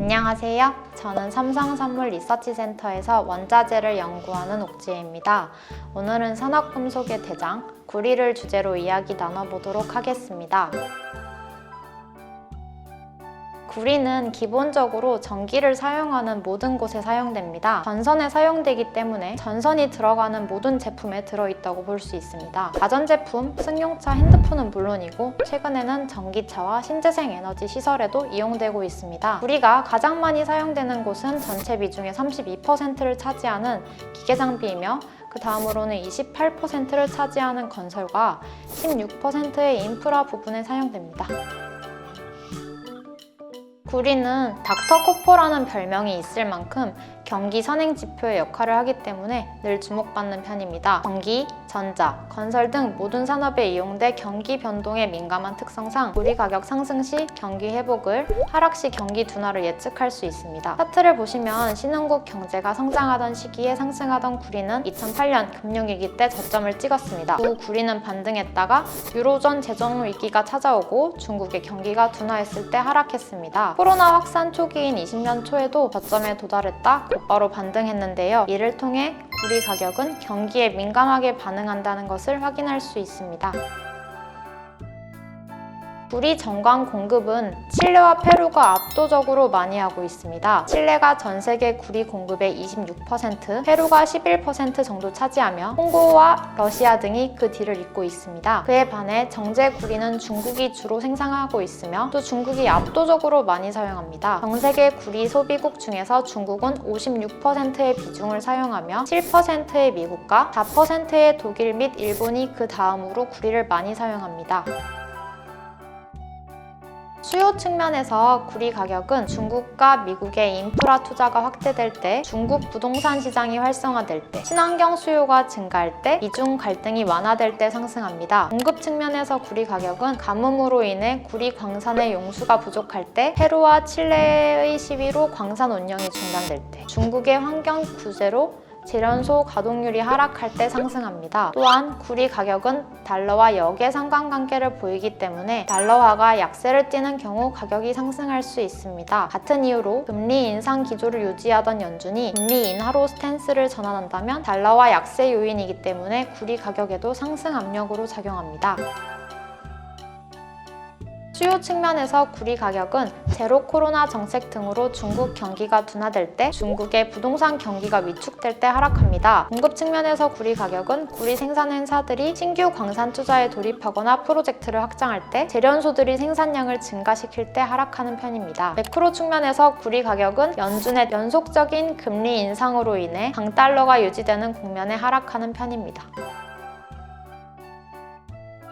안녕하세요. 저는 삼성선물 리서치센터에서 원자재를 연구하는 옥지혜입니다. 오늘은 산업금속의 대장, 구리를 주제로 이야기 나눠보도록 하겠습니다. 구리는 기본적으로 전기를 사용하는 모든 곳에 사용됩니다. 전선에 사용되기 때문에 전선이 들어가는 모든 제품에 들어있다고 볼 수 있습니다. 가전제품, 승용차, 핸드폰은 물론이고 최근에는 전기차와 신재생 에너지 시설에도 이용되고 있습니다. 구리가 가장 많이 사용되는 곳은 전체 비중의 32%를 차지하는 기계장비이며 그 다음으로는 28%를 차지하는 건설과 16%의 인프라 부분에 사용됩니다. 구리는 닥터코퍼라는 별명이 있을 만큼 경기 선행지표의 역할을 하기 때문에 늘 주목받는 편입니다. 전기, 전자, 건설 등 모든 산업에 이용돼 경기 변동에 민감한 특성상 구리 가격 상승 시 경기 회복을, 하락 시 경기 둔화를 예측할 수 있습니다. 차트를 보시면 신흥국 경제가 성장하던 시기에 상승하던 구리는 2008년 금융위기 때 저점을 찍었습니다. 후 구리는 반등했다가 유로존 재정 위기가 찾아오고 중국의 경기가 둔화했을 때 하락했습니다. 코로나 확산 초기인 20년 초에도 저점에 도달했다 곧바로 반등했는데요. 이를 통해 구리 가격은 경기에 민감하게 반응한다는 것을 확인할 수 있습니다. 구리 전광 공급은 칠레와 페루가 압도적으로 많이 하고 있습니다. 칠레가 전 세계 구리 공급의 26%, 페루가 11% 정도 차지하며 홍고와 러시아 등이 그 뒤를 잇고 있습니다. 그에 반해 정제 구리는 중국이 주로 생산하고 있으며 또 중국이 압도적으로 많이 사용합니다. 전 세계 구리 소비국 중에서 중국은 56%의 비중을 사용하며 7%의 미국과 4%의 독일 및 일본이 그 다음으로 구리를 많이 사용합니다. 수요 측면에서 구리 가격은 중국과 미국의 인프라 투자가 확대될 때, 중국 부동산 시장이 활성화될 때, 친환경 수요가 증가할 때, 이중 갈등이 완화될 때 상승합니다. 공급 측면에서 구리 가격은 가뭄으로 인해 구리 광산의 용수가 부족할 때, 페루와 칠레의 시위로 광산 운영이 중단될 때, 중국의 환경 규제로 제련소 가동률이 하락할 때 상승합니다. 또한 구리 가격은 달러와 역의 상관관계를 보이기 때문에 달러화가 약세를 띠는 경우 가격이 상승할 수 있습니다. 같은 이유로 금리 인상 기조를 유지하던 연준이 금리 인하로 스탠스를 전환한다면 달러화 약세 요인이기 때문에 구리 가격에도 상승 압력으로 작용합니다. 수요 측면에서 구리 가격은 제로 코로나 정책 등으로 중국 경기가 둔화될 때, 중국의 부동산 경기가 위축될 때 하락합니다. 공급 측면에서 구리 가격은 구리 생산 회사들이 신규 광산 투자에 돌입하거나 프로젝트를 확장할 때, 제련소들이 생산량을 증가시킬 때 하락하는 편입니다. 매크로 측면에서 구리 가격은 연준의 연속적인 금리 인상으로 인해 강달러가 유지되는 국면에 하락하는 편입니다.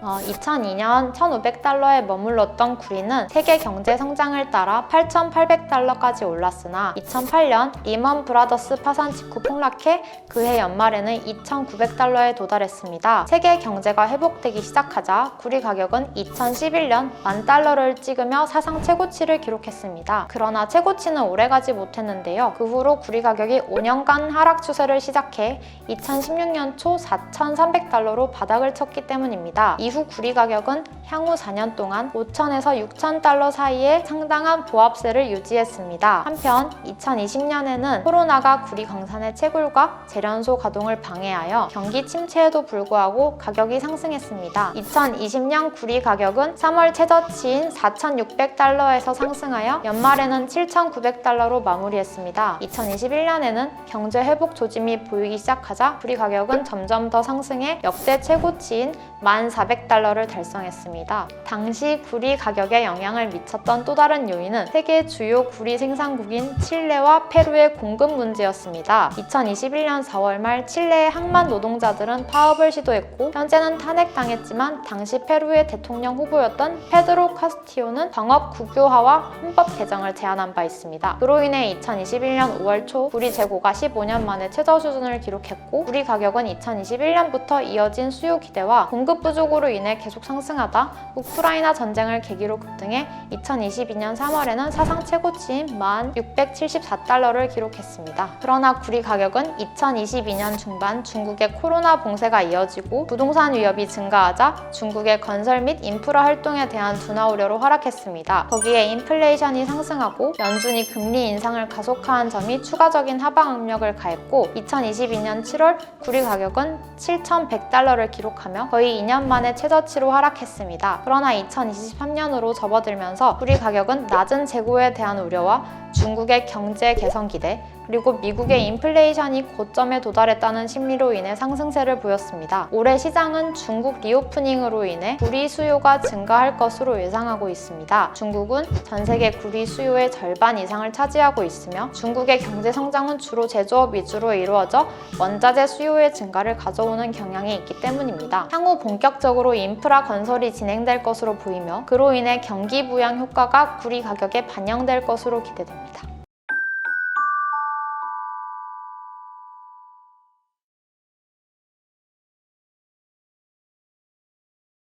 2002년 1,500달러에 머물렀던 구리는 세계 경제 성장을 따라 8,800달러까지 올랐으나 2008년 리먼 브라더스 파산 직후 폭락해 그해 연말에는 2,900달러에 도달했습니다. 세계 경제가 회복되기 시작하자 구리 가격은 2011년 10,000달러를 찍으며 사상 최고치를 기록했습니다. 그러나 최고치는 오래가지 못했는데요. 그 후로 구리 가격이 5년간 하락 추세를 시작해 2016년 초 4,300달러로 바닥을 쳤기 때문입니다. 이후 구리 가격은 향후 4년 동안 5,000에서 6,000달러 사이에 상당한 보합세를 유지했습니다. 한편 2020년에는 코로나가 구리 광산의 채굴과 제련소 가동을 방해하여 경기 침체에도 불구하고 가격이 상승했습니다. 2020년 구리 가격은 3월 최저치인 4,600달러에서 상승하여 연말에는 7,900달러로 마무리했습니다. 2021년에는 경제 회복 조짐이 보이기 시작하자 구리 가격은 점점 더 상승해 역대 최고치인 1,400달러를 달성했습니다. 당시 구리 가격에 영향을 미쳤던 또 다른 요인은 세계 주요 구리 생산국인 칠레와 페루의 공급 문제였습니다. 2021년 4월 말 칠레의 항만 노동자들은 파업을 시도했고 현재는 탄핵당했지만 당시 페루의 대통령 후보였던 페드로 카스티오는 방업 국유화와 헌법 개정을 제안한 바 있습니다. 그로 인해 2021년 5월 초 구리 재고가 15년 만에 최저 수준을 기록했고 구리 가격은 2021년부터 이어진 수요 기대와 공급 부족으로 인해 계속 상승하다 우크라이나 전쟁을 계기로 급등해 2022년 3월에는 사상 최고치인 1674달러를 기록했습니다. 그러나 구리 가격은 2022년 중반 중국의 코로나 봉쇄가 이어지고 부동산 위협이 증가하자 중국의 건설 및 인프라 활동에 대한 둔화 우려로 하락했습니다. 거기에 인플레이션이 상승하고 연준이 금리 인상을 가속화한 점이 추가적인 하방 압력을 가했고 2022년 7월 구리 가격은 7,100달러를 기록하며 거의 2년 만에 최저치로 하락했습니다. 그러나 2023년으로 접어들면서 구리 가격은 낮은 재고에 대한 우려와 중국의 경제 개선 기대, 그리고 미국의 인플레이션이 고점에 도달했다는 심리로 인해 상승세를 보였습니다. 올해 시장은 중국 리오프닝으로 인해 구리 수요가 증가할 것으로 예상하고 있습니다. 중국은 전 세계 구리 수요의 절반 이상을 차지하고 있으며 중국의 경제 성장은 주로 제조업 위주로 이루어져 원자재 수요의 증가를 가져오는 경향이 있기 때문입니다. 향후 본격적으로 인프라 건설이 진행될 것으로 보이며 그로 인해 경기 부양 효과가 구리 가격에 반영될 것으로 기대됩니다.